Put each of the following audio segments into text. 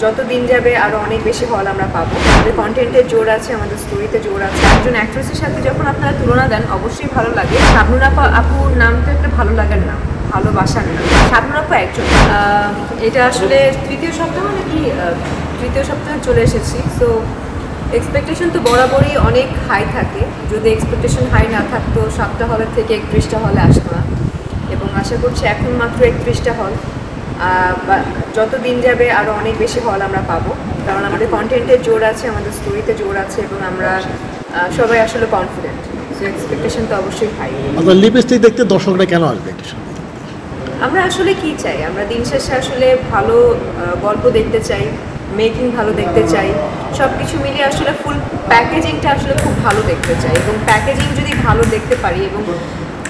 যত দিন যাবে আরও অনেক বেশি হল আমরা পাবো। আমাদের কন্টেন্টের জোর আছে, আমাদের স্টোরিতে জোর আছে। একজন অ্যাক্ট্রেসের সাথে যখন আপনারা তুলনা দেন অবশ্যই ভালো লাগে। শাবনূর আপুর নাম তো একটা ভালো লাগার নাম, ভালোবাসার নাম। শাবনূর আপু একজন। এটা আসলে তৃতীয় সপ্তাহ নাকি তৃতীয় সপ্তাহে চলে এসেছি। সো এক্সপেকটেশন তো বরাবরই অনেক হাই থাকে। যদি এক্সপেকটেশন হাই না থাকতো 7টা হলের থেকে 31টা হলে আসতো না, এবং আশা করছি এখন মাত্র 31টা হল। যত দিন যাবে আরও অনেক বেশি হল আমরা পাবো, কারণ আমাদের কন্টেন্টের জোর আছে, আমাদের স্টোরিতে জোর আছে, এবং আমরা সবাই আসলে কনফিডেন্ট। সো এক্সপেকটেশন তো অবশ্যই হাই। লিপস্টিক দেখতে দর্শকরা কেন আসবে? আমরা আসলে কি চাই? আমরা দিন শেষে আসলে ভালো গল্প দেখতে চাই, মেকিং ভালো দেখতে চাই, সব কিছু মিলিয়ে আসলে ফুল প্যাকেজিংটা আসলে খুব ভালো দেখতে চাই। এবং প্যাকেজিং যদি ভালো দেখতে পারি এবং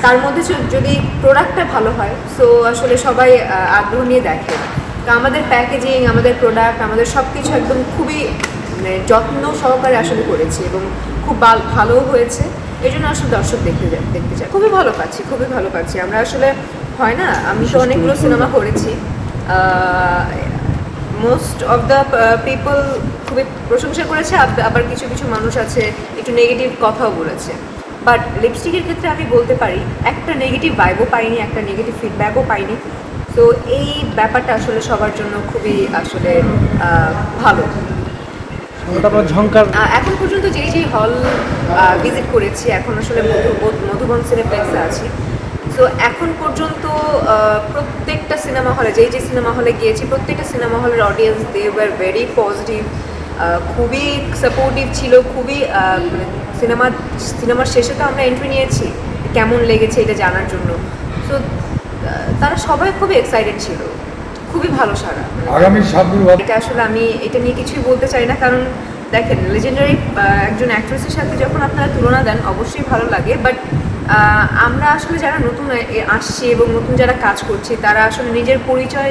তার মধ্যে যদি প্রোডাক্টটা ভালো হয়, সো আসলে সবাই আগ্রহ নিয়ে দেখে। তো আমাদের প্যাকেজিং, আমাদের প্রোডাক্ট, আমাদের সব কিছু একদম খুবই যত্ন সহকারে আসলে করেছি, এবং খুব ভালোও হয়েছে। এই জন্য আসলে দর্শক দেখতে চাই। খুবই ভালো পাচ্ছি। আমরা আসলে হয় না, আমি তো অনেকগুলো সিনেমা করেছি, মোস্ট অফ দ্য পিপল খুবই প্রশংসা করেছে, আবার কিছু কিছু মানুষ আছে একটু নেগেটিভ কথাও বলেছে। বাট লিপস্টিকের ক্ষেত্রে আমি বলতে পারি একটা নেগেটিভ ভাইবও পাইনি, একটা নেগেটিভ ফিডব্যাকও পাইনি। তো এই ব্যাপারটা আসলে সবার জন্য খুবই আসলে ভালো। এখন পর্যন্ত যেই হল ভিজিট করেছি, এখন আসলে মধুবন সিনেপ্লেক্সে আছি। সো এখন পর্যন্ত প্রত্যেকটা সিনেমা হলে যেই সিনেমা হলে গিয়েছি, প্রত্যেকটা সিনেমা হলের audience they were very positive, খুবই সাপোর্টিভ ছিল। খুবই সিনেমার শেষে তো আমরা এন্ট্রি নিয়েছি কেমন লেগেছে এটা জানার জন্য। সো তারা সবাই খুবই এক্সাইটেড ছিল, খুবই ভালো সারা। এটা আসলে আমি এটা নিয়ে কিছুই বলতে চাই না, কারণ দেখেন লেজেন্ডারি একজন অ্যাক্ট্রেসের সাথে যখন আপনারা তুলনা দেন অবশ্যই ভালো লাগে। বাট আমরা আসলে যারা নতুন আসছি এবং নতুন যারা কাজ করছি, তারা আসলে নিজের পরিচয়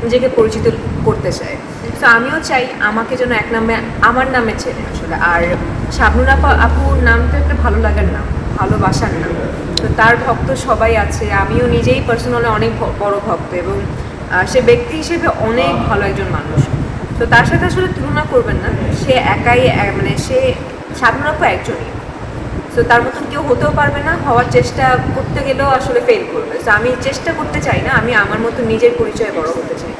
নিজেকে পরিচিত করতে চায়। তো আমিও চাই আমাকে যেন এক নামে আমার নামে চেনে আসলে। আর শাবনূর আপুর নাম তো একটা ভালো লাগার নাম, ভালোবাসার নাম। তো তার ভক্ত সবাই আছে, আমিও নিজেই পার্সোনালি অনেক বড় ভক্ত, এবং সে ব্যক্তি হিসেবে অনেক ভালো একজন মানুষ। তো তার সাথে আসলে তুলনা করবেন না, সে একাই, মানে সে শাবনূর আপু একজনই। সো তার মতন কেউ হতেও পারবে না, হওয়ার চেষ্টা করতে গেলেও আসলে ফেল করবে। সো আমি চেষ্টা করতে চাই না, আমি আমার মতো নিজের পরিচয়ে বড় হতে চাই।